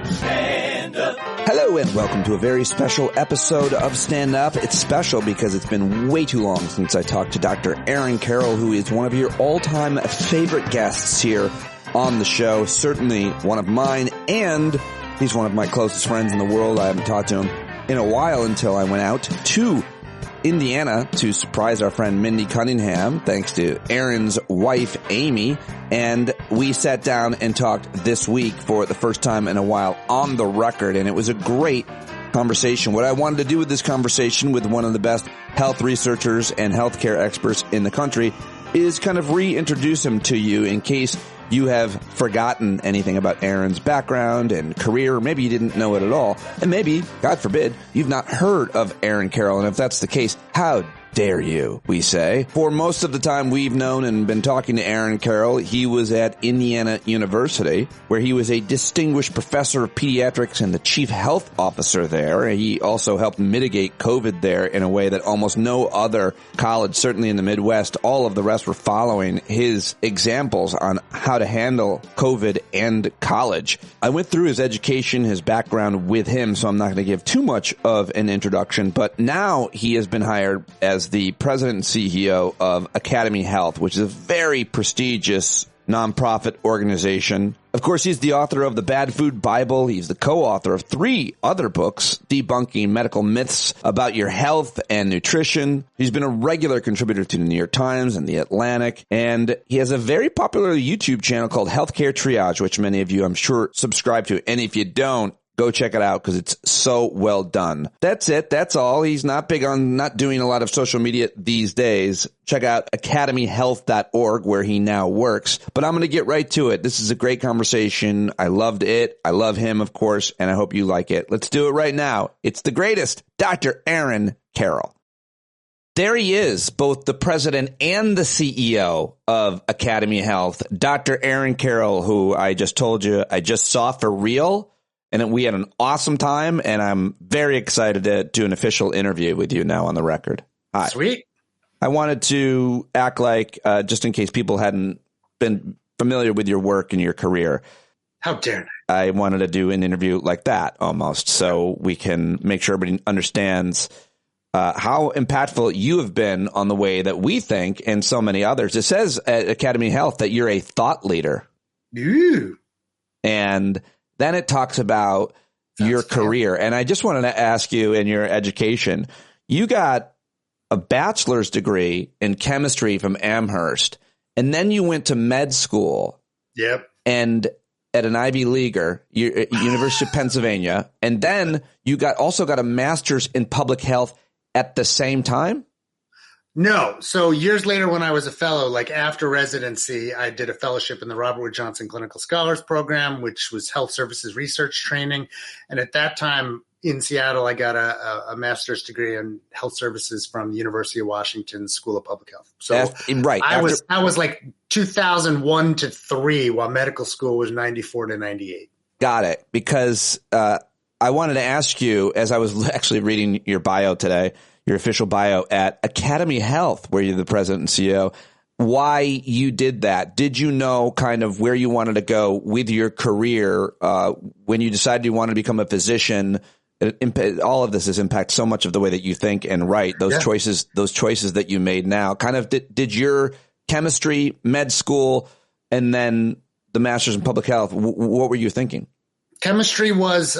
Stand Up. Hello and welcome to a very special episode of Stand Up. It's special because it's been way too long since I talked to Dr. Aaron Carroll, who is one of your all-time favorite guests here on the show. Certainly one of mine, and he's one of my closest friends in the world. I haven't talked to him in a while until I went out to Indiana to surprise our friend Mindy Cunningham, thanks to Aaron's wife, Amy. And we sat down and talked this week for the first time in a while on the record, and it was a great conversation. What I wanted to do with this conversation with one of the best health researchers and healthcare experts in the country is kind of reintroduce him to you in case you have forgotten anything about Aaron's background and career. Maybe you didn't know it at all. And maybe, God forbid, you've not heard of Aaron Carroll. And if that's the case, how dare you, we say. For most of the time we've known and been talking to Aaron Carroll, he was at Indiana University, where he was a distinguished professor of pediatrics and the chief health officer there. He also helped mitigate COVID there in a way that almost no other college, certainly in the Midwest, all of the rest were following his examples on how to handle COVID and college. I went through his education, his background with him, so I'm not going to give too much of an introduction, but now he has been hired as the president and CEO of AcademyHealth, which is a very prestigious nonprofit organization. Of course, he's the author of the Bad Food Bible. He's the co-author of 3 other books debunking medical myths about your health and nutrition. He's been a regular contributor to the New York Times and the Atlantic, and he has a very popular YouTube channel called Healthcare Triage, which many of you, I'm sure, subscribe to. And if you don't, go check it out because it's so well done. That's it. That's all. He's not big on not doing a lot of social media these days. Check out academyhealth.org where he now works. But I'm going to get right to it. This is a great conversation. I loved it. I love him, of course, and I hope you like it. Let's do it right now. It's the greatest, Dr. Aaron Carroll. There he is, both the president and the CEO of AcademyHealth, Dr. Aaron Carroll, who I just told you I just saw for real. And we had an awesome time, and I'm very excited to do an official interview with you now on the record. Hi. Sweet. I wanted to act like, just in case people hadn't been familiar with your work and your career. How dare I wanted to do an interview like that almost, so we can make sure everybody understands how impactful you have been on the way that we think and so many others. It says at AcademyHealth that you're a thought leader. Ooh. And then it talks about your career. And I just wanted to ask you, in your education, you got a bachelor's degree in chemistry from Amherst, and then you went to med school. Yep. And at an Ivy Leaguer, University of Pennsylvania, and then you also got a master's in public health at the same time? No. So years later, when I was a fellow, like after residency, I did a fellowship in the Robert Wood Johnson Clinical Scholars Program, which was health services research training. And at that time in Seattle, I got a master's degree in health services from the University of Washington School of Public Health. So right. I was like 2001 to 3, while medical school was 94 to 98. Got it. Because I wanted to ask you, as I was actually reading your bio today, your official bio at AcademyHealth, where you're the president and CEO, why you did that. Did you know kind of where you wanted to go with your career when you decided you wanted to become a physician? All of this has impacted so much of the way that you think and write. Those choices that you made now. Kind of did your chemistry, med school, and then the master's in public health, what were you thinking? Chemistry was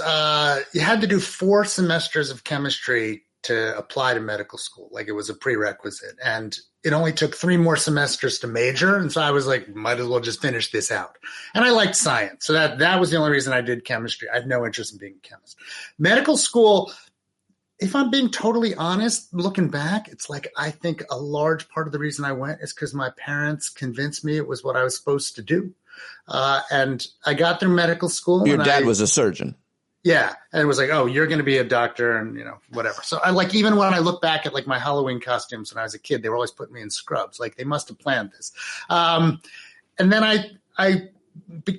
you had to do 4 semesters of chemistry to apply to medical school. Like, it was a prerequisite, and it only took 3 more semesters to major. And so I was like, might as well just finish this out. And I liked science. So that was the only reason I did chemistry. I had no interest in being a chemist. Medical school, if I'm being totally honest, looking back, it's like, I think a large part of the reason I went is because my parents convinced me it was what I was supposed to do. And I got through medical school. Your dad was a surgeon. Yeah. And it was like, oh, you're going to be a doctor and, whatever. So I like, even when I look back at like my Halloween costumes when I was a kid, they were always putting me in scrubs. Like, they must have planned this. And then I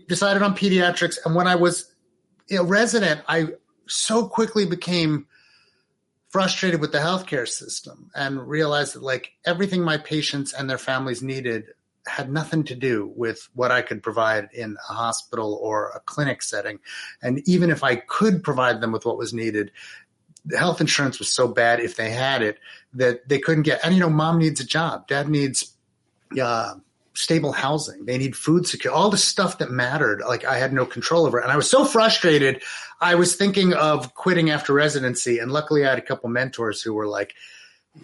decided on pediatrics. And when I was resident, I so quickly became frustrated with the healthcare system and realized that like everything my patients and their families needed had nothing to do with what I could provide in a hospital or a clinic setting. And even if I could provide them with what was needed, the health insurance was so bad if they had it that they couldn't get. And, mom needs a job. Dad needs stable housing. They need food security, all the stuff that mattered. Like I had no control over it. And I was so frustrated. I was thinking of quitting after residency. And luckily I had a couple mentors who were like,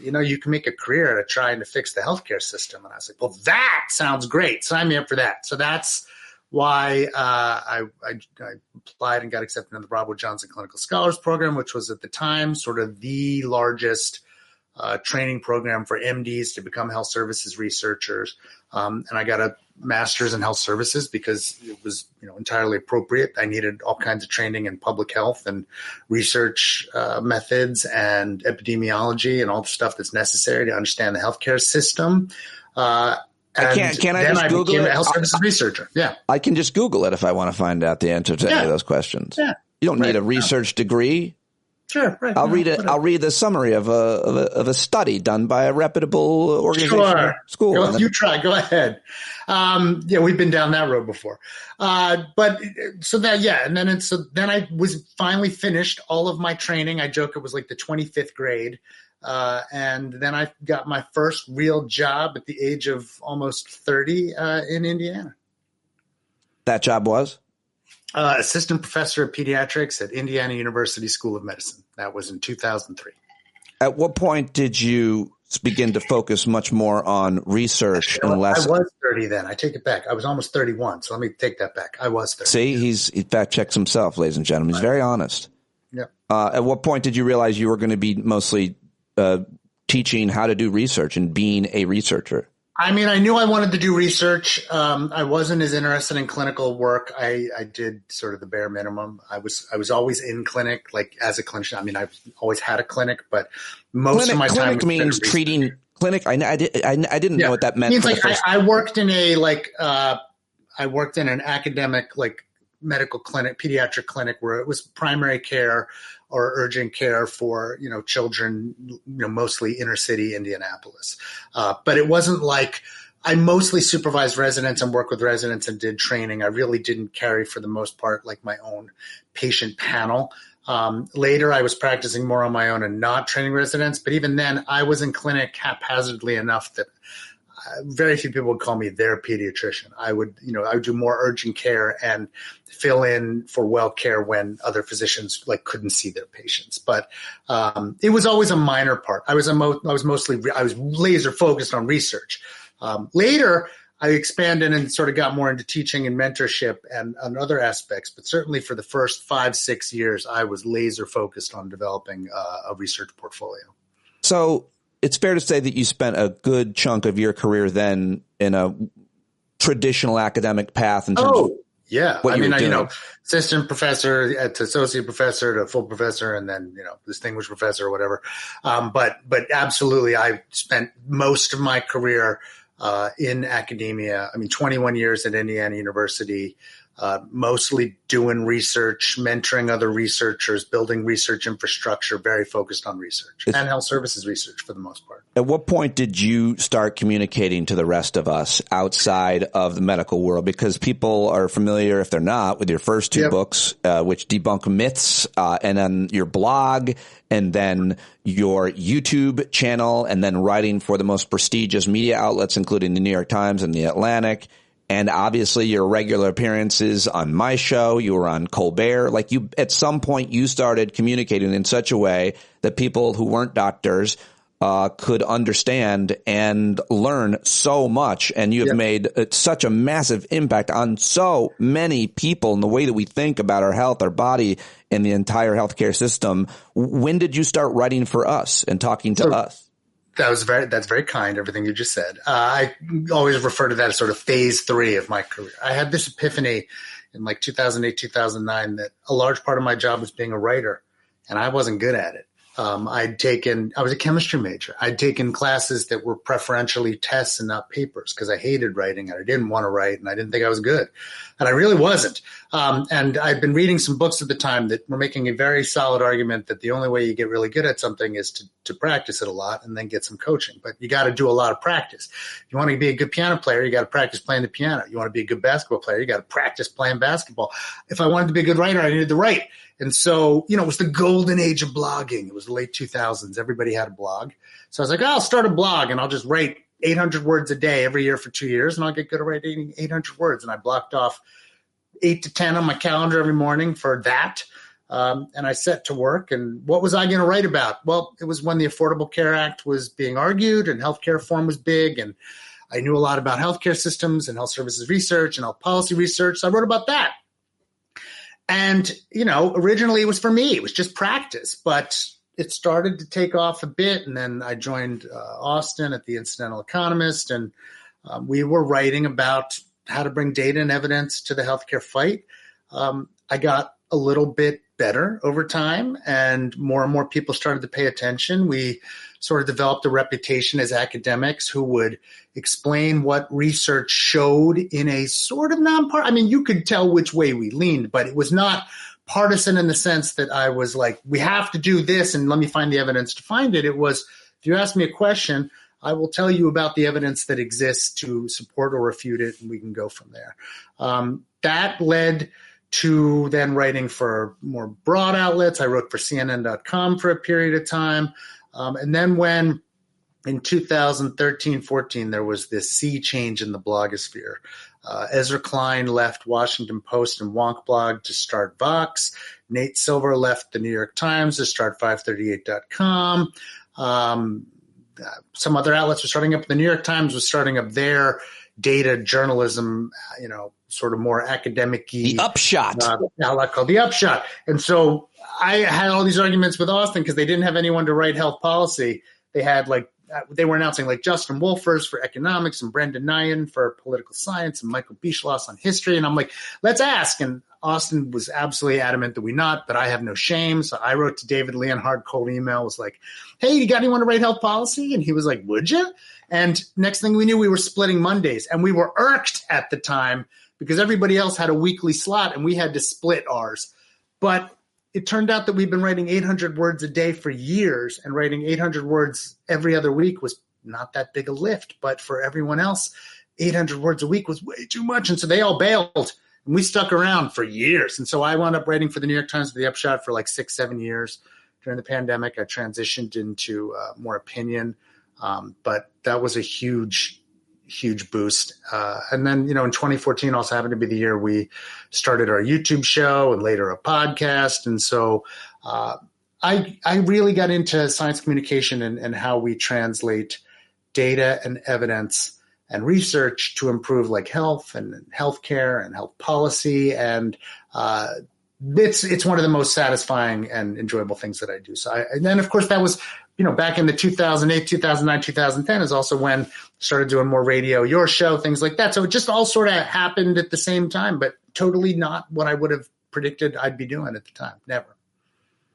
you can make a career at trying to fix the healthcare system. And I was like, well, that sounds great. Sign me up for that. So that's why I applied and got accepted in the Robert Johnson Clinical Scholars Program, which was at the time sort of the largest training program for MDs to become health services researchers. And I got a master's in health services because it was, entirely appropriate. I needed all kinds of training in public health and research methods and epidemiology and all the stuff that's necessary to understand the healthcare system. Can I just Google it? A health services researcher. Yeah. I can just Google it if I want to find out the answer to any of those questions. Yeah. You don't need a research degree. Sure, right. I'll read the summary of a study done by a reputable organization. Sure. School. You try. Go ahead. We've been down that road before. And then I was finally finished all of my training. I joke it was like the 25th grade. And then I got my first real job at the age of almost 30 in Indiana. That job was? Assistant professor of pediatrics at Indiana University School of Medicine. That was in 2003. At what point did you begin to focus much more on research and less? I was 30 then. I take it back. I was almost 31. So let me take that back. I was 30. See, he fact checks himself, ladies and gentlemen. He's very honest. Yeah. At what point did you realize you were going to be mostly teaching how to do research and being a researcher? I mean, I knew I wanted to do research. I wasn't as interested in clinical work. I did sort of the bare minimum. I was always in clinic, like as a clinician. I mean, I've always had a clinic, but most of my time clinic means treating clinic. I didn't know what that meant. It means I worked in an academic medical clinic, pediatric clinic, where it was primary care or urgent care for, children, mostly inner city Indianapolis. But it wasn't like I mostly supervised residents and worked with residents and did training. I really didn't carry for the most part, like my own patient panel. Later, I was practicing more on my own and not training residents. But even then I was in clinic haphazardly enough that very few people would call me their pediatrician. I would do more urgent care and fill in for well care when other physicians couldn't see their patients. But it was always a minor part. I was laser focused on research. Later, I expanded and sort of got more into teaching and mentorship and other aspects. But certainly for the first 5-6 years, I was laser focused on developing a research portfolio. So it's fair to say that you spent a good chunk of your career then in a traditional academic path in terms of what you were doing. Assistant professor to associate professor to full professor and then, distinguished professor or whatever. But absolutely, I spent most of my career in academia. 21 years at Indiana University, mostly doing research, mentoring other researchers, building research infrastructure, very focused on research and health services research for the most part. At what point did you start communicating to the rest of us outside of the medical world? Because people are familiar, if they're not, with your first two books, which debunk myths, and then your blog, and then your YouTube channel, and then writing for the most prestigious media outlets, including the New York Times and the Atlantic. And obviously your regular appearances on my show, you were on Colbert. At some point you started communicating in such a way that people who weren't doctors could understand and learn so much. And you have made such a massive impact on so many people in the way that we think about our health, our body, and the entire healthcare system. When did you start writing for us and talking to us? That's very kind, everything you just said. I always refer to that as sort of phase 3 of my career. I had this epiphany in 2008, 2009 that a large part of my job was being a writer, and I wasn't good at it. I was a chemistry major. I'd taken classes that were preferentially tests and not papers because I hated writing and I didn't want to write and I didn't think I was good. And I really wasn't. And I'd been reading some books at the time that were making a very solid argument that the only way you get really good at something is to practice it a lot and then get some coaching. But you got to do a lot of practice. You want to be a good piano player, you got to practice playing the piano. You want to be a good basketball player, you got to practice playing basketball. If I wanted to be a good writer, I needed to write. And so, it was the golden age of blogging. It was the late 2000s. Everybody had a blog. So I was like, I'll start a blog and I'll just write 800 words a day every year for 2 years, and I'll get good at writing 800 words. And I blocked off 8 to 10 on my calendar every morning for that. And I set to work. And what was I going to write about? Well, it was when the Affordable Care Act was being argued and healthcare reform was big. And I knew a lot about healthcare systems and health services research and health policy research. So I wrote about that. And, originally it was for me. It was just practice. But it started to take off a bit. And then I joined Austin at the Incidental Economist. And we were writing about how to bring data and evidence to the healthcare fight. I got a little bit better over time, and more people started to pay attention. We sort of developed a reputation as academics who would explain what research showed in a sort of nonpartisan. I mean, you could tell which way we leaned, but it was not partisan in the sense that I was like, we have to do this and let me find the evidence to find it. It was, if you ask me a question, I will tell you about the evidence that exists to support or refute it, and we can go from there. That led to then writing for more broad outlets. I wrote for CNN.com for a period of time. And then when in 2013-14, there was this sea change in the blogosphere. Ezra Klein left Washington Post and Wonk Blog to start Vox. Nate Silver left the New York Times to start 538.com. Some other outlets were starting up. The New York Times was starting up their data journalism, sort of more academic-y. The Upshot. Outlet called The Upshot. And so I had all these arguments with Austin because they didn't have anyone to write health policy. They were announcing Justin Wolfers for economics and Brendan Nyan for political science and Michael Beschloss on history. And I'm like, let's ask. And Austin was absolutely adamant that we not, but I have no shame. So I wrote to David Leonhardt, cold email, was like, hey, you got anyone to write health policy? And he was like, would you? And next thing we knew, we were splitting Mondays. And we were irked at the time because everybody else had a weekly slot and we had to split ours. But it turned out that we've been writing 800 words a day for years, and writing 800 words every other week was not that big a lift. But for everyone else, 800 words a week was way too much. And so they all bailed, and we stuck around for years. And so I wound up writing for the New York Times, The Upshot, for 6-7 years. During the pandemic, I transitioned into more opinion. But that was a huge boost. And then, in 2014 also happened to be the year we started our YouTube show and later a podcast. And so I really got into science communication and how we translate data and evidence and research to improve health and healthcare and health policy. And it's one of the most satisfying and enjoyable things that I do. So and then of course that was, back in the 2008, 2009, 2010 is also when I started doing more radio, your show, things like that. So it just all sort of happened at the same time, but totally not what I would have predicted I'd be doing at the time. Never.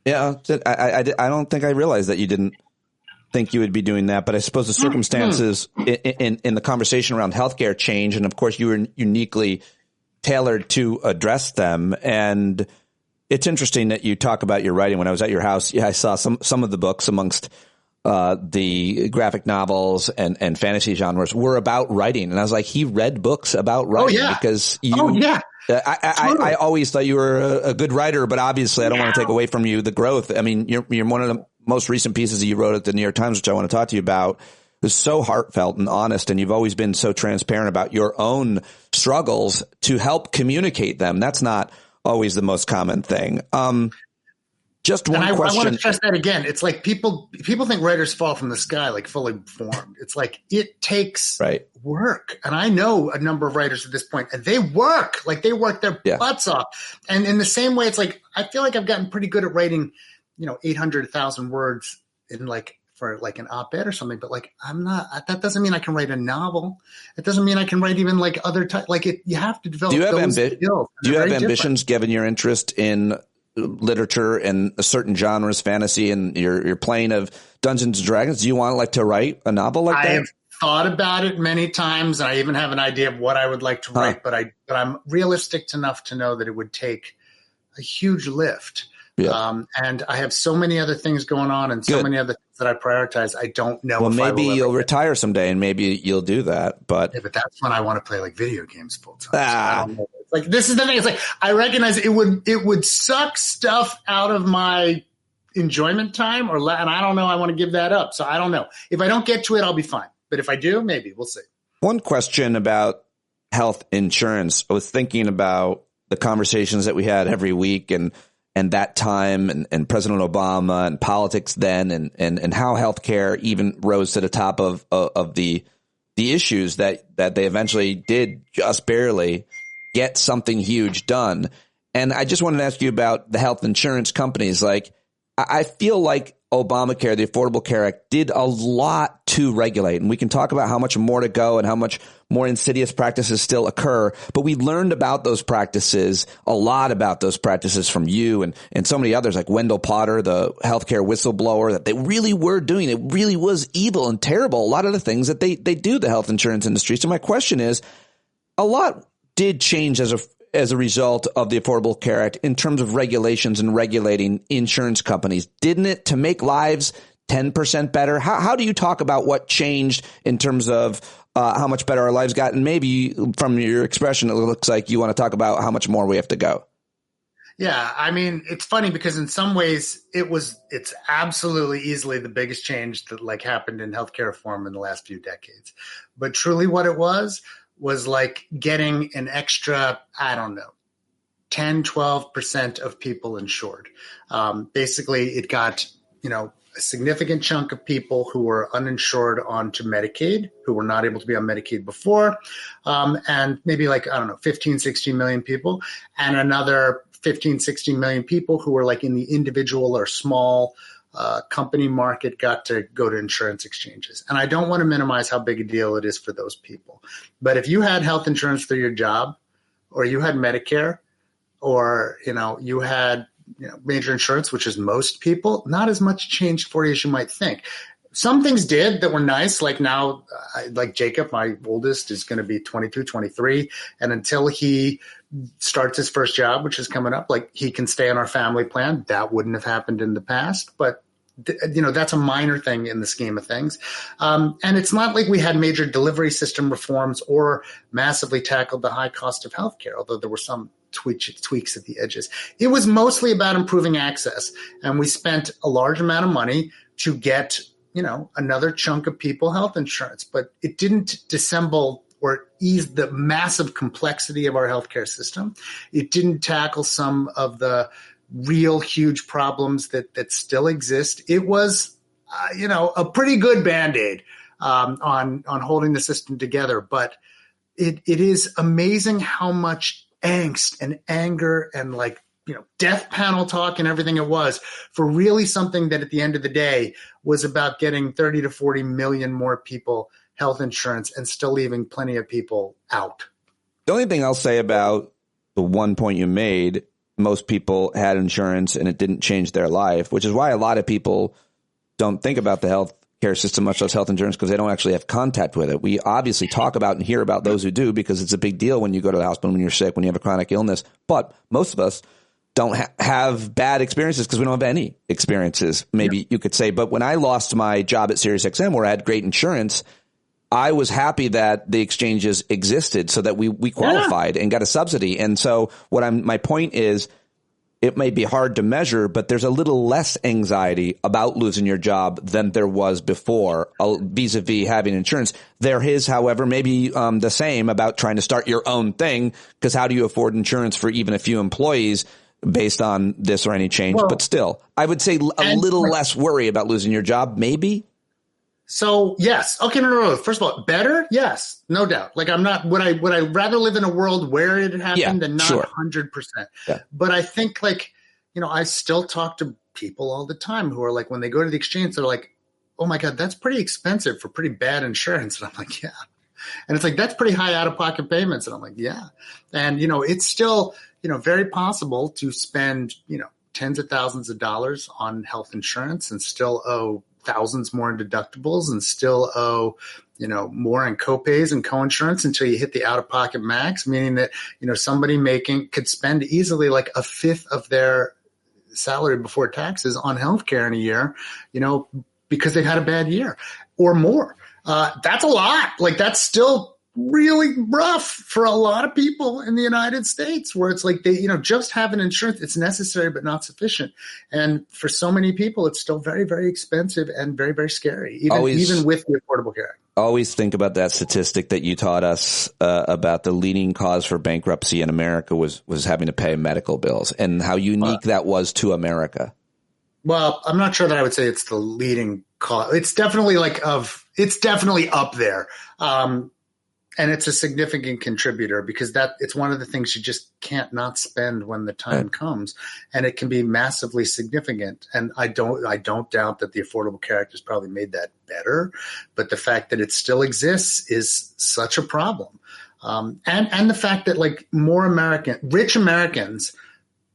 Yeah. I don't think I realized that you didn't think you would be doing that, but I suppose the circumstances in the conversation around healthcare change. And of course you were uniquely tailored to address them. And it's interesting that you talk about your writing. When I was at your house, I saw some of the books amongst the graphic novels and fantasy genres were about writing. And I was like, he read books about writing because I always thought you were a good writer, but obviously I don't want to take away from you the growth. I mean, you're one of the most recent pieces that you wrote at the New York Times, which I want to talk to you about, is so heartfelt and honest. And you've always been so transparent about your own struggles to help communicate them. That's not always the most common thing. Just one question. I want to stress that again. It's like people think writers fall from the sky, fully formed. It's it takes work. And I know a number of writers at this point, and they work. They work their butts off. And in the same way, it's I feel like I've gotten pretty good at writing, 800,000 words in for an op-ed or something, but I'm not, that doesn't mean I can write a novel. It doesn't mean I can write even other type, you have to develop those skills. Do you have ambitions given your interest in literature and certain genres, fantasy, and your playing of Dungeons and Dragons? Do you want to write a novel like that? I have thought about it many times. And I even have an idea of what I would like to write, but I'm realistic enough to know that it would take a huge lift. Yeah. And I have so many other things going on and so many other things that I prioritize. I don't know. Well, maybe you'll retire someday and maybe you'll do that. But yeah, but that's when I want to play like video games full time. So I don't know. Like, this is the thing. It's like, I recognize it would suck stuff out of my enjoyment time and I don't know. I want to give that up. So I don't know. If I don't get to it, I'll be fine. But if I do, maybe we'll see. One question about health insurance. I was thinking about the conversations that we had every week and that time and President Obama and politics then and how healthcare even rose to the top of the issues that they eventually did just barely get something huge done. And I just wanted to ask you about the health insurance companies. Like, I feel like Obamacare, the Affordable Care Act, did a lot to regulate. And we can talk about how much more to go and how much more insidious practices still occur. But we learned about those practices, a lot about those practices from you and so many others like Wendell Potter, the healthcare whistleblower, that they really were doing. It really was evil and terrible. A lot of the things that they do, the health insurance industry. So my question is, a lot did change as a result of the Affordable Care Act in terms of regulations and regulating insurance companies, didn't it, to make lives 10% better? How do you talk about what changed in terms of how much better our lives got? And maybe from your expression, it looks like you want to talk about how much more we have to go. Yeah, I mean, it's funny because in some ways it's absolutely easily the biggest change that like happened in healthcare reform in the last few decades. But truly what it was like getting an extra, I don't know, 10, 12% of people insured. Basically, it got, a significant chunk of people who were uninsured onto Medicaid, who were not able to be on Medicaid before, and maybe 15, 16 million people, and another 15, 16 million people who were like in the individual or small company market got to go to insurance exchanges. And I don't want to minimize how big a deal it is for those people. But if you had health insurance through your job, or you had Medicare, or, you had major insurance, which is most people, not as much changed for you as you might think. Some things did that were nice. Like now, like Jacob, my oldest, is going to be 22, 23. And until he starts his first job, which is coming up, like he can stay on our family plan. That wouldn't have happened in the past. But that's a minor thing in the scheme of things. And it's not like we had major delivery system reforms or massively tackled the high cost of healthcare, although there were some tweaks at the edges. It was mostly about improving access. And we spent a large amount of money to get, another chunk of people health insurance, but it didn't dissemble or ease the massive complexity of our healthcare system. It didn't tackle some of the real huge problems that still exist. It was, a pretty good Band-Aid on holding the system together. But it is amazing how much angst and anger and death panel talk and everything it was for really something that at the end of the day was about getting 30 to 40 million more people health insurance and still leaving plenty of people out. The only thing I'll say about the one point you made, most people had insurance and it didn't change their life, which is why a lot of people don't think about the health care system, much less health insurance, because they don't actually have contact with it. We obviously talk about and hear about those who do because it's a big deal when you go to the hospital, when you're sick, when you have a chronic illness. But most of us don't have bad experiences because we don't have any experiences, maybe you could say. But when I lost my job at SiriusXM, where I had great insurance, I was happy that the exchanges existed so that we qualified and got a subsidy. And so my point is, it may be hard to measure, but there's a little less anxiety about losing your job than there was before vis-a-vis having insurance. There is, however, maybe the same about trying to start your own thing, because how do you afford insurance for even a few employees based on this or any change? Well, but still, I would say a little less worry about losing your job, maybe. So yes. Okay. No. First of all, better. Yes, no doubt. Like would I rather live in a world where it happened than not 100%. Yeah. But I think I still talk to people all the time who are like, when they go to the exchange, they're like, oh my God, that's pretty expensive for pretty bad insurance. And I'm like, yeah. And it's like, that's pretty high out of pocket payments. And I'm like, yeah. And, it's still, very possible to spend, tens of thousands of dollars on health insurance and still owe thousands more in deductibles and still owe, more in copays and coinsurance until you hit the out-of-pocket max, meaning that, somebody could spend easily like a fifth of their salary before taxes on healthcare in a year, because they've had a bad year or more. That's a lot. Like, that's still really rough for a lot of people in the United States, where it's like they, just having insurance, it's necessary but not sufficient. And for so many people, it's still very, very expensive and very, very scary, even with the Affordable Care Act. Always think about that statistic that you taught us about the leading cause for bankruptcy in America was having to pay medical bills, and how unique that was to America. Well, I'm not sure that I would say it's the leading cause. It's definitely it's definitely up there. And it's a significant contributor, because it's one of the things you just can't not spend when the time comes, and it can be massively significant. And I don't doubt that the Affordable Care Act has probably made that better, but the fact that it still exists is such a problem. And the fact that rich Americans,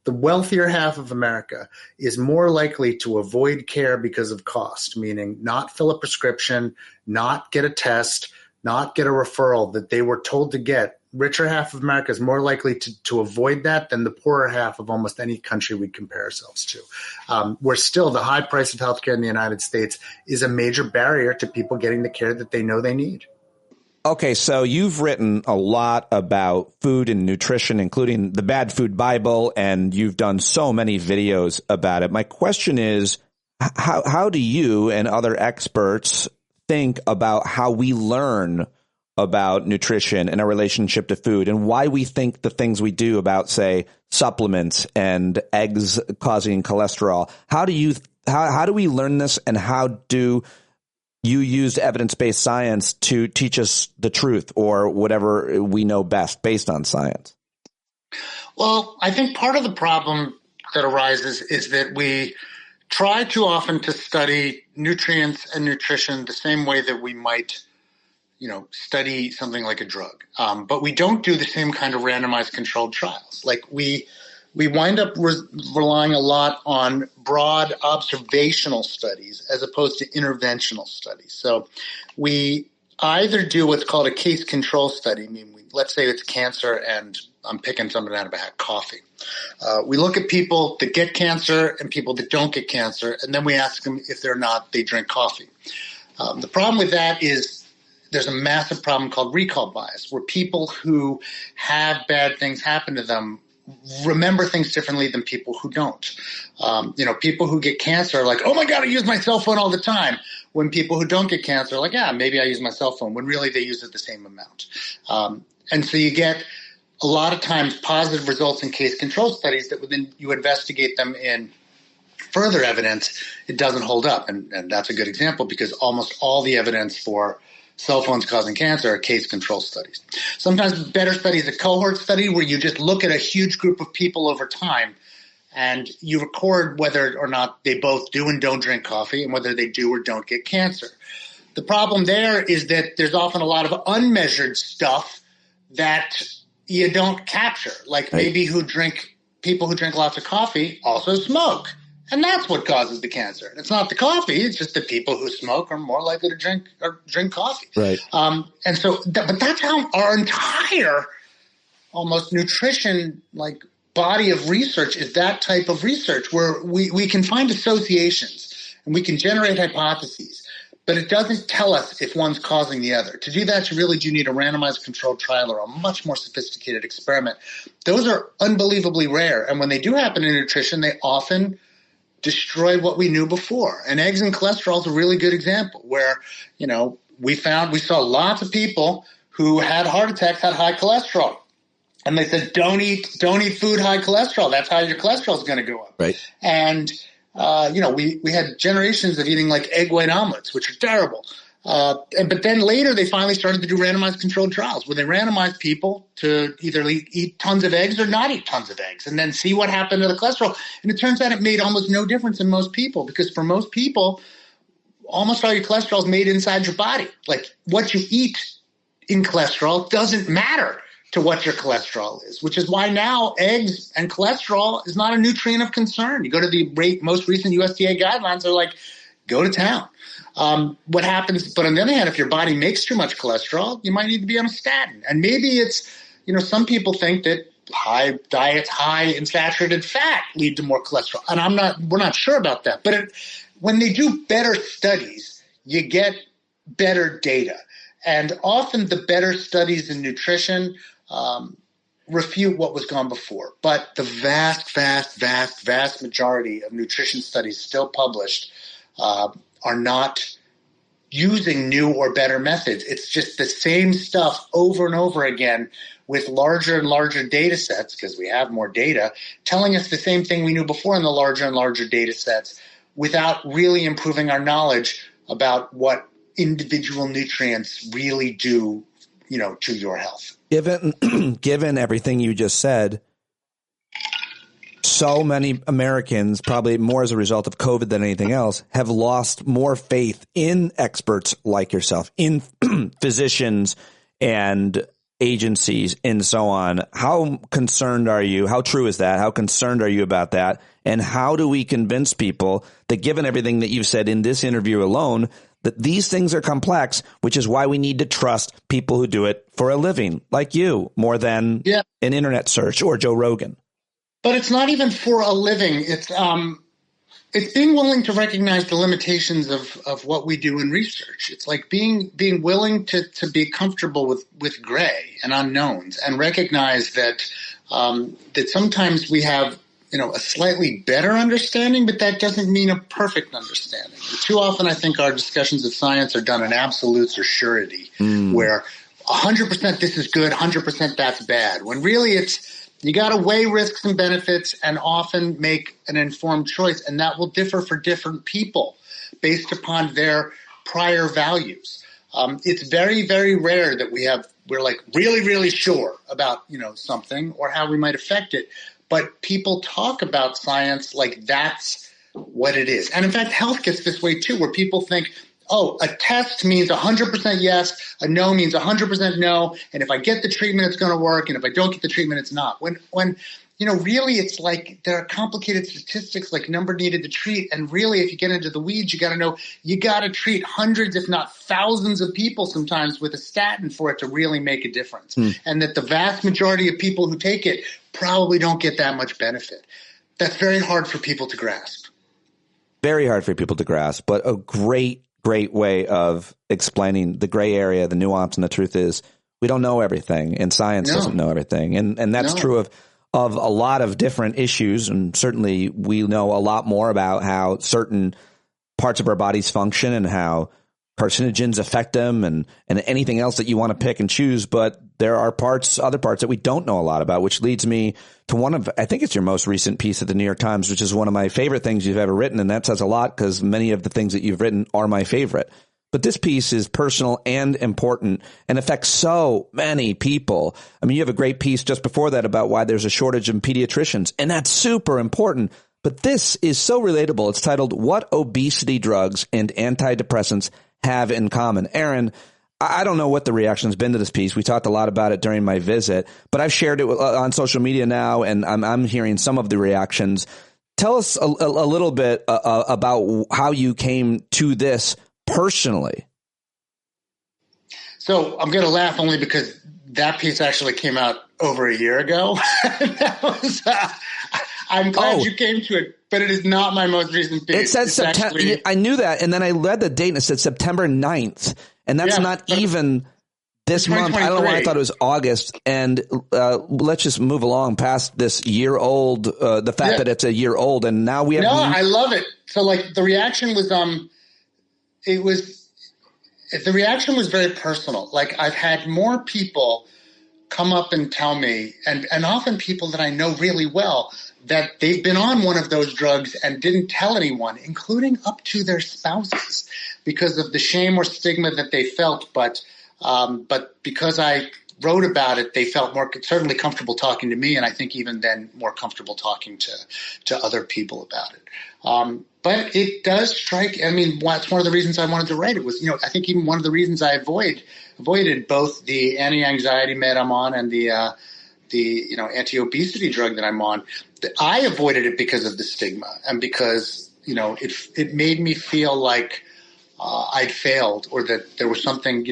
the wealthier half of America, is more likely to avoid care because of cost, meaning not fill a prescription, not get a test, not get a referral that they were told to get. Richer half of America is more likely to avoid that than the poorer half of almost any country we compare ourselves to. Where still the high price of healthcare in the United States is a major barrier to people getting the care that they know they need. Okay, so you've written a lot about food and nutrition, including the Bad Food Bible, and you've done so many videos about it. My question is, how do you and other experts think about how we learn about nutrition and our relationship to food, and why we think the things we do about, say, supplements and eggs causing cholesterol? How do we learn this, and how do you use evidence-based science to teach us the truth, or whatever we know best based on science? Well, I think part of the problem that arises is that we try too often to study nutrients and nutrition the same way that we might, study something like a drug. But we don't do the same kind of randomized controlled trials. Like we wind up relying a lot on broad observational studies as opposed to interventional studies. So we either do what's called a case control study. I mean, let's say it's cancer, and I'm picking something out of a hat, coffee. We look at people that get cancer and people that don't get cancer, and then we ask them if they drink coffee. The problem with that is there's a massive problem called recall bias, where people who have bad things happen to them remember things differently than people who don't. People who get cancer are like, oh my God, I use my cell phone all the time. When people who don't get cancer are like, yeah, maybe I use my cell phone, when really they use it the same amount. And so you get a lot of times positive results in case control studies that when you investigate them in further evidence, it doesn't hold up. And that's a good example, because almost all the evidence for cell phones causing cancer are case control studies. Sometimes better study is a cohort study, where you just look at a huge group of people over time and you record whether or not they both do and don't drink coffee, and whether they do or don't get cancer. The problem there is that there's often a lot of unmeasured stuff that you don't capture. Like maybe people who drink lots of coffee also smoke. And that's what causes the cancer. It's not the coffee. It's just that people who smoke are more likely to drink coffee. Right. And so, but that's how our entire almost nutrition body of research is, that type of research where we can find associations and we can generate hypotheses, but it doesn't tell us if one's causing the other. To do that, you really do need a randomized controlled trial or a much more sophisticated experiment. Those are unbelievably rare. And when they do happen in nutrition, they often destroy what we knew before. And eggs and cholesterol is a really good example, where, we saw lots of people who had heart attacks had high cholesterol. And they said, don't eat food high cholesterol. That's how your cholesterol is going to go up. Right. And, we had generations of eating egg white omelets, which are terrible. But then later they finally started to do randomized controlled trials, where they randomized people to either eat tons of eggs or not eat tons of eggs, and then see what happened to the cholesterol. And it turns out it made almost no difference in most people, because for most people, almost all your cholesterol is made inside your body. Like, what you eat in cholesterol doesn't matter to what your cholesterol is, which is why now eggs and cholesterol is not a nutrient of concern. You go to the most recent USDA guidelines, they're like, go to town. What happens, but on the other hand, if your body makes too much cholesterol, you might need to be on a statin. And maybe it's, some people think that diets high in saturated fat lead to more cholesterol. And we're not sure about that. But when they do better studies, you get better data. And often the better studies in nutrition refute what was gone before. But the vast majority of nutrition studies still published are not using new or better methods. It's just the same stuff over and over again with larger and larger data sets, because we have more data, telling us the same thing we knew before in the larger and larger data sets without really improving our knowledge about what individual nutrients really do, to your health. Given everything you just said, so many Americans, probably more as a result of COVID than anything else, have lost more faith in experts like yourself, in physicians and agencies and so on. How concerned are you? How true is that? How concerned are you about that? And how do we convince people that, given everything that you've said in this interview alone, that these things are complex, which is why we need to trust people who do it for a living, like you, more than an internet search or Joe Rogan? But it's not even for a living. It's being willing to recognize the limitations of what we do in research. It's like being willing to be comfortable with gray and unknowns, and recognize that that sometimes we have a slightly better understanding, but that doesn't mean a perfect understanding. Too often, I think our discussions of science are done in absolutes or surety, where 100% this is good, 100% that's bad, when really you got to weigh risks and benefits and often make an informed choice, and that will differ for different people based upon their prior values. It's very, very rare that we're like really, really sure about something or how we might affect it, but people talk about science like that's what it is. And in fact, health gets this way too, where people think, oh, a test means 100% yes, a no means 100% no, and if I get the treatment, it's going to work, and if I don't get the treatment, it's not. When really it's like there are complicated statistics like number needed to treat, and really if you get into the weeds, you got to know you got to treat hundreds, if not thousands of people sometimes with a statin for it to really make a difference, and that the vast majority of people who take it probably don't get that much benefit. That's very hard for people to grasp. Very hard for people to grasp, but a great way of explaining the gray area, the nuance, and the truth is we don't know everything, and science doesn't know everything. And that's true of a lot of different issues. And certainly we know a lot more about how certain parts of our bodies function and how carcinogens affect them and anything else that you want to pick and choose. But there are other parts that we don't know a lot about, which leads me to I think it's your most recent piece at the New York Times, which is one of my favorite things you've ever written. And that says a lot because many of the things that you've written are my favorite. But this piece is personal and important and affects so many people. I mean, you have a great piece just before that about why there's a shortage of pediatricians, and that's super important. But this is so relatable. It's titled, "What Obesity Drugs and Antidepressants Have in Common." Aaron, I don't know what the reaction has been to this piece. We talked a lot about it during my visit, but I've shared it on social media now, and I'm hearing some of the reactions. Tell us a little bit about how you came to this personally. So I'm going to laugh only because that piece actually came out over a year ago. I'm glad you came to it, but it is not my most recent piece. It says September. I knew that, and then I read the date, and it said September 9th, and that's not even this month. I don't know why I thought it was August. And let's just move along past this year old, the fact that it's a year old, and now we have. No, I love it. So, like, the reaction was, the reaction was very personal. Like, I've had more people come up and tell me, and often people that I know really well, that they've been on one of those drugs and didn't tell anyone, including up to their spouses, because of the shame or stigma that they felt. But because I wrote about it, they felt certainly comfortable talking to me, and I think even then more comfortable talking to other people about it. But it does strike. I mean, that's one of the reasons I wanted to write it was, I think even one of the reasons I avoided both the anti-anxiety med I'm on and the anti-obesity drug that I'm on. I avoided it because of the stigma and because it made me feel like I'd failed, or that there was something,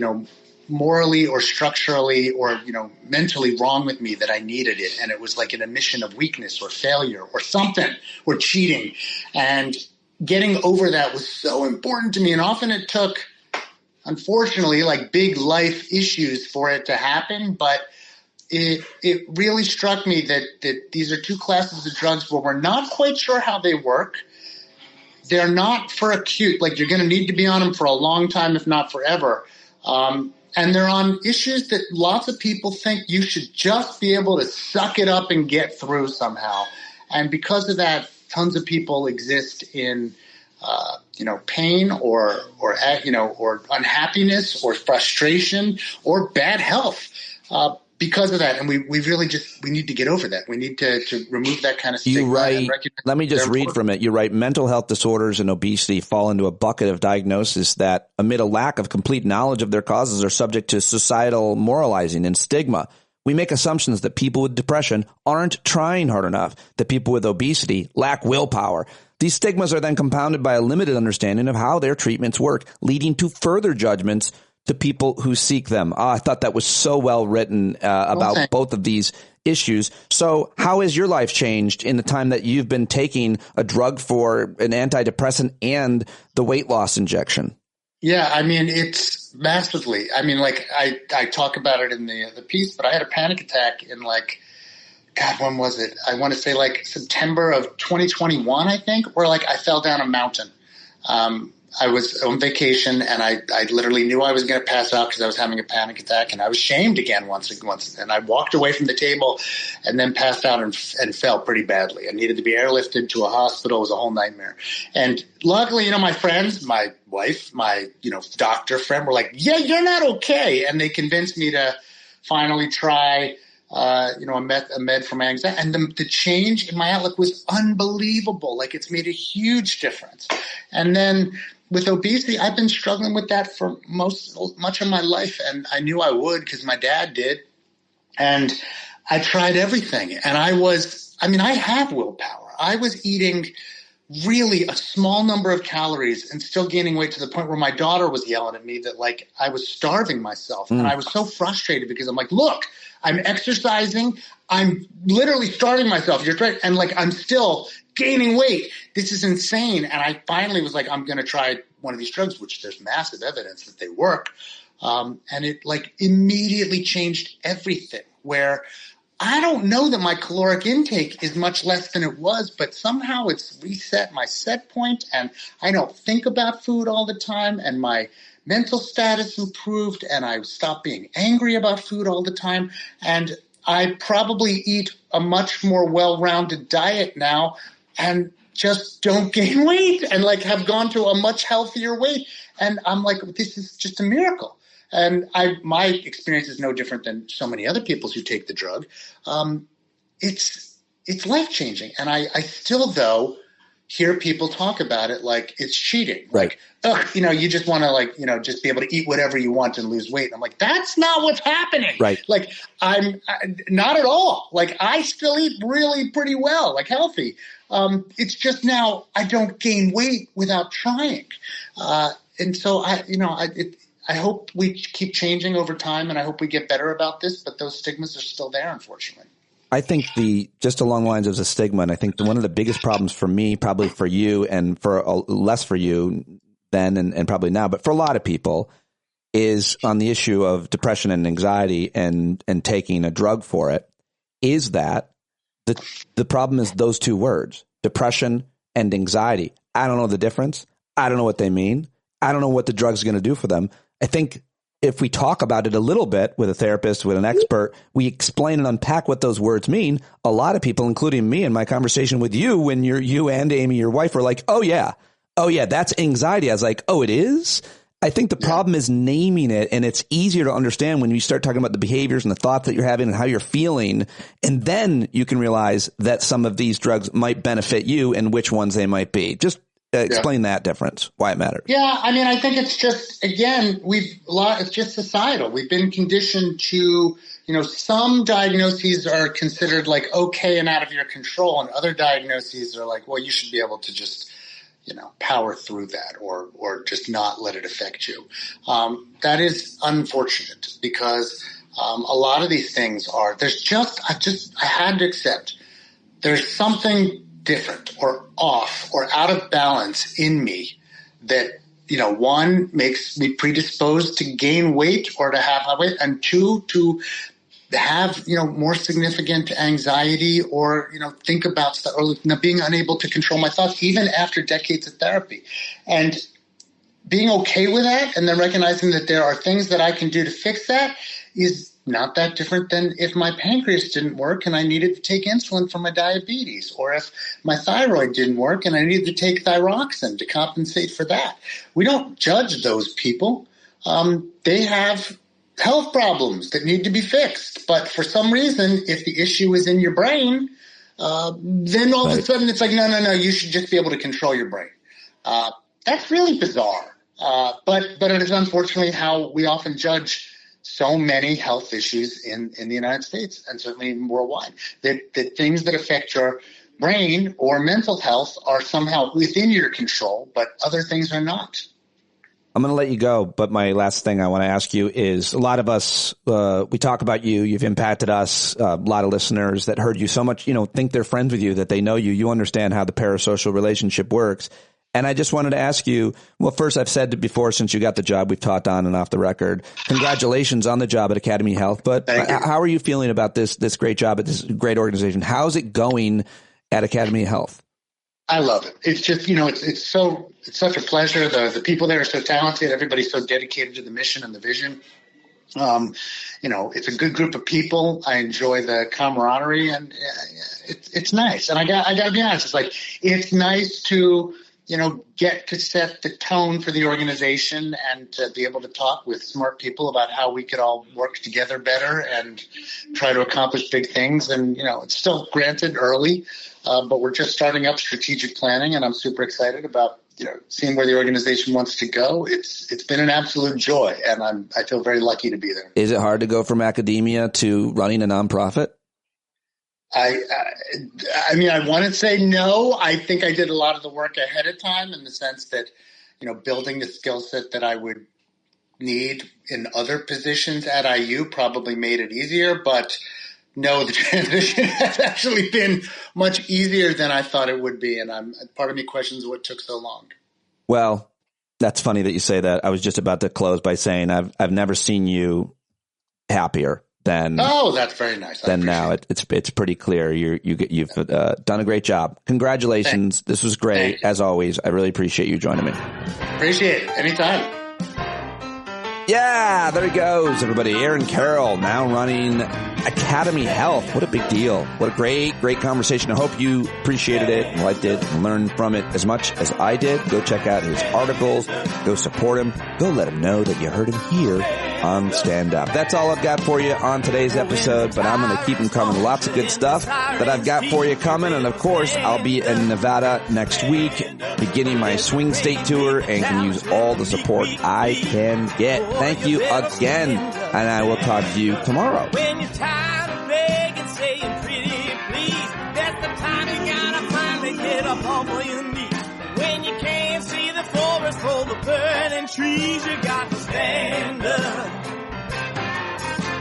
morally or structurally or, mentally wrong with me, that I needed it. And it was like an admission of weakness or failure or something, or cheating. And getting over that was so important to me. And often it took, unfortunately, like big life issues for it to happen. But it really struck me that these are two classes of drugs where we're not quite sure how they work. They're not for acute, like you're going to need to be on them for a long time, if not forever. And they're on issues that lots of people think you should just be able to suck it up and get through somehow. And because of that, tons of people exist in, pain or unhappiness or frustration or bad health. Because of that, and we really we need to get over that. We need to remove that kind of stigma. You write, let me just read from it. You write, mental health disorders and obesity fall into a bucket of diagnosis that, amid a lack of complete knowledge of their causes, are subject to societal moralizing and stigma. We make assumptions that people with depression aren't trying hard enough, that people with obesity lack willpower. These stigmas are then compounded by a limited understanding of how their treatments work, leading to further judgments to people who seek them. I thought that was so well written about both of these issues. So how has your life changed in the time that you've been taking a drug for an antidepressant and the weight loss injection? Yeah, I mean, it's massively. I mean, like I talk about it in the piece, but I had a panic attack in when was it? I want to say September of 2021, I think, where I fell down a mountain. I was on vacation, and I literally knew I was going to pass out because I was having a panic attack, and I was shamed again once, and I walked away from the table and then passed out and fell pretty badly. I needed to be airlifted to a hospital. It was a whole nightmare. And luckily, my friends, my wife, my, doctor friend were like, yeah, you're not okay. And they convinced me to finally try a med for my anxiety. And the change in my outlook was unbelievable. It's made a huge difference. And then with obesity, I've been struggling with that for much of my life. And I knew I would because my dad did. And I tried everything. And I have willpower. I was eating really a small number of calories and still gaining weight to the point where my daughter was yelling at me that I was starving myself. And I was so frustrated because I'm like, look, I'm exercising. I'm literally starving myself. You're right. And I'm still gaining weight. This is insane. And I finally was like, I'm going to try one of these drugs, which there's massive evidence that they work. And it immediately changed everything, where I don't know that my caloric intake is much less than it was, but somehow it's reset my set point, and I don't think about food all the time, and my mental status improved, and I stopped being angry about food all the time, and I probably eat a much more well-rounded diet now and just don't gain weight and have gone to a much healthier weight. And I'm like, this is just a miracle. And my experience is no different than so many other people's who take the drug. It's life-changing. And I still, though, hear people talk about it like it's cheating. Right. You just want to just be able to eat whatever you want and lose weight. And I'm like, that's not what's happening. Right. I'm not at all. I still eat really pretty well, healthy. It's just now I don't gain weight without trying. And so I hope we keep changing over time, and I hope we get better about this, but those stigmas are still there, unfortunately. I think just along the lines of the stigma, and I think one of the biggest problems for me, probably for you and for less for you then and probably now, but for a lot of people, is on the issue of depression and anxiety and taking a drug for it, is that the problem is those two words, depression and anxiety. I don't know the difference. I don't know what they mean. I don't know what the drug's going to do for them. I think if we talk about it a little bit with a therapist, with an expert, we explain and unpack what those words mean. A lot of people, including me in my conversation with you, when you and Amy, your wife, were like, oh yeah, that's anxiety. I was like, oh, it is? I think the problem is naming it, and it's easier to understand when you start talking about the behaviors and the thoughts that you're having and how you're feeling. And then you can realize that some of these drugs might benefit you and which ones they might be. Just explain that difference, why it matters. Yeah, I think it's just, again, it's just societal. We've been conditioned to, some diagnoses are considered okay and out of your control, and other diagnoses are well, you should be able to just power through that or just not let it affect you. That is unfortunate because a lot of these things I had to accept there's something different or off or out of balance in me that, one, makes me predisposed to gain weight or to have high weight, and two, to have, more significant anxiety or, think about stuff or being unable to control my thoughts even after decades of therapy. And being okay with that and then recognizing that there are things that I can do to fix that is not that different than if my pancreas didn't work and I needed to take insulin for my diabetes, or if my thyroid didn't work and I needed to take thyroxine to compensate for that. We don't judge those people. They have health problems that need to be fixed. But for some reason, if the issue is in your brain, then all of a sudden it's like, no, you should just be able to control your brain. That's really bizarre. But it is unfortunately how we often judge so many health issues in the United States and certainly worldwide, that things that affect your brain or mental health are somehow within your control, but other things are not. I'm going to let you go, but my last thing I want to ask you is a lot of us, we talk about you, you've impacted us, a lot of listeners that heard you so much, think they're friends with you, that they know you, you understand how the parasocial relationship works. And I just wanted to ask you, well, first, I've said it before, since you got the job, we've talked on and off the record. Congratulations on the job at AcademyHealth. But how are you feeling about this great job at this great organization? How's it going at AcademyHealth? I love it. It's just, it's such a pleasure. The people there are so talented. Everybody's so dedicated to the mission and the vision. It's a good group of people. I enjoy the camaraderie, and it's nice. And I got to be honest, it's nice to, get to set the tone for the organization and to be able to talk with smart people about how we could all work together better and try to accomplish big things. And, it's still granted early, but we're just starting up strategic planning, and I'm super excited about, seeing where the organization wants to go. It's been an absolute joy, and I feel very lucky to be there. Is it hard to go from academia to running a nonprofit? I want to say no. I think I did a lot of the work ahead of time in the sense that, building the skill set that I would need in other positions at IU probably made it easier. But no, the transition has actually been much easier than I thought it would be. And part of me questions what took so long. Well, that's funny that you say that. I was just about to close by saying I've never seen you happier than. Oh, that's very nice. Than now. It's pretty clear. You've done a great job. Congratulations. Thanks. This was great. Thanks. As always, I really appreciate you joining me. Appreciate it. Anytime. Yeah, there he goes, everybody. Aaron Carroll, now running AcademyHealth. What a big deal. What a great conversation. I hope you appreciated it and liked it and learned from it as much as I did. Go check out his articles. Go support him. Go let him know that you heard him here on Stand Up. That's all I've got for you on today's episode, but I'm going to keep them coming. Lots of good stuff that I've got for you coming. And of course, I'll be in Nevada next week, beginning my swing state tour, and can use all the support I can get. Thank you again, and I will talk to you tomorrow. When you're tired of begging, saying pretty please, that's the time you gotta finally get up on your knees. When you can't see the forest for the burning trees, you got to stand up.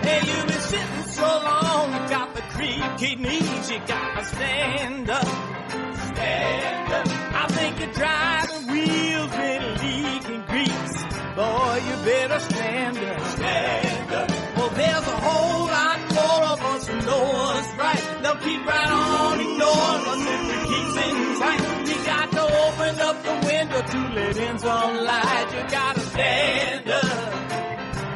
Hey, you've been sitting so long, you got the creaky knees, you got to stand up. Stand up. I think you're driving wheels with leaking grease. Boy, you better stand up. Stand up. Well, there's a whole lot more of us who know what's right. They'll keep right on ignoring us if we keep sitting tight. We got to open up the window to let in some light. You gotta stand up.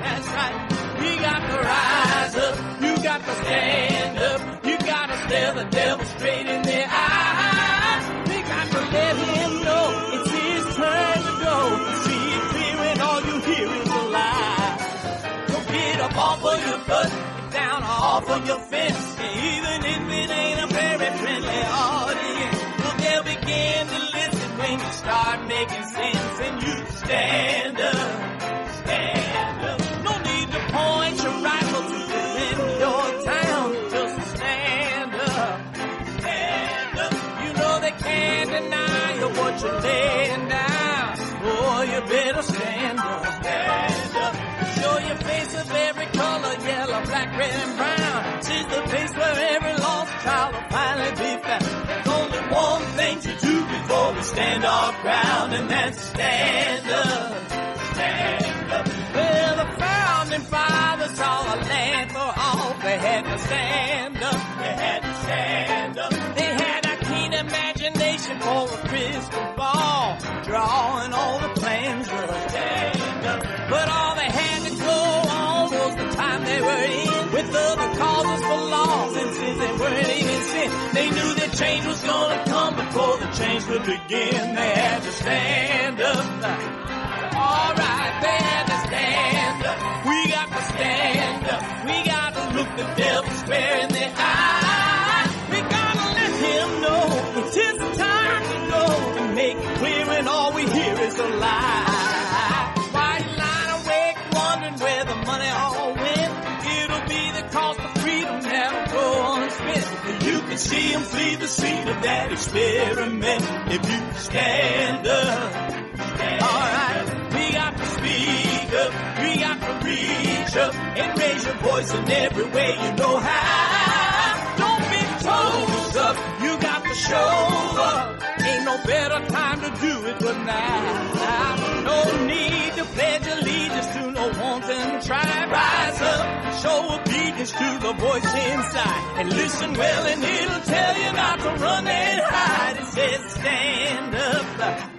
That's right. You got to rise up. You got to stand up. You gotta stare the devil straight in the eye. We got to let him know it's his turn to go. Off of your butt, down off of your fence, even if it ain't a very friendly audience, well, they'll begin to listen when you start making sense, and you stand up, stand up. No need to point your rifle to defend your town, just stand up, stand up. You know they can't deny you what you lay better stand up. Stand up. Show your face of every color, yellow, black, red, and brown. This is the place where every lost child will finally be found. There's only one thing to do before we stand our ground, and that's stand up. Stand up. Well, the founding fathers saw a land for all. They had to stand up. They had to stand up. They had a keen imagination for a crystal ball, drawing all the plans for a stand up. But all they had to go on was the time they were in, with other causes for laws, and since they weren't even sin, they knew that change was gonna come before the change would begin. They had to stand up. Alright, they had to stand up. We got to stand up. We got to look the devil square in the eye. We gotta let him know it's his time to go, and make it clear when all we hear is a lie. Why you lying awake wondering where the money all went? It'll be the cost of freedom that'll go unspent. You can see him flee the scene of that experiment if you stand up. Alright, we got to speak up, we got to reach up, and raise your voice in every way you know how. Don't be toes up, you got to show up. Ain't no better time to do it but now. No need to pledge allegiance to no wanton tribe. Rise up, show obedience to the voice inside, and listen well and it'll tell you not to run and hide. It says stand up.